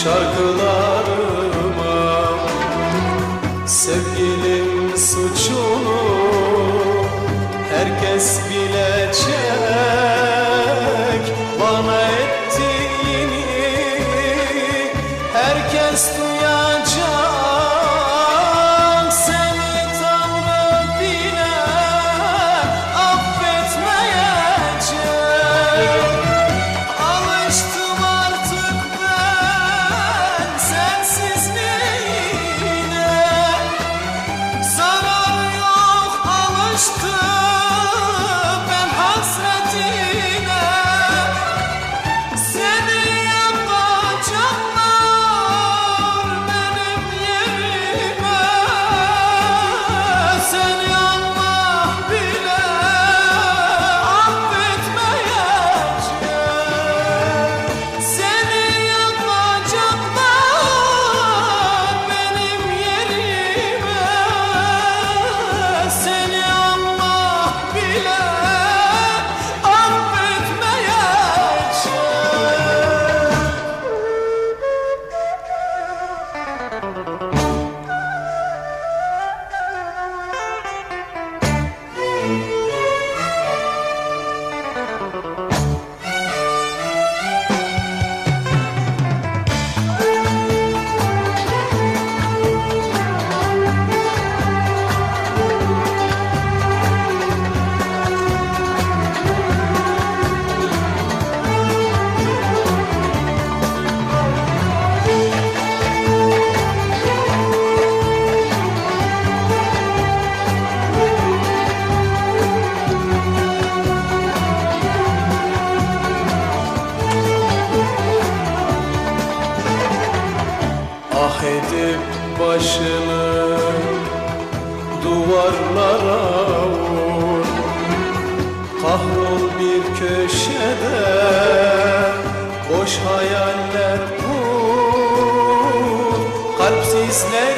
şarkılarıma. Sevgilim suçunu herkes bilecek, bana ettiğini herkes duyacak. Seni Tanrı bile affetmeyecek. Alıştım artık ben sensizliğine, zarar yok alıştım ben hasretine. Seni yapacaklar benim yerime, seni Allah bile affetmeyecek. Seni yapacaklar benim yerime, seni Allah bile affetmeyecek. Ah edip başını duvarlara vur, kahrol bir köşede boş hayaller kur. Kalpsizler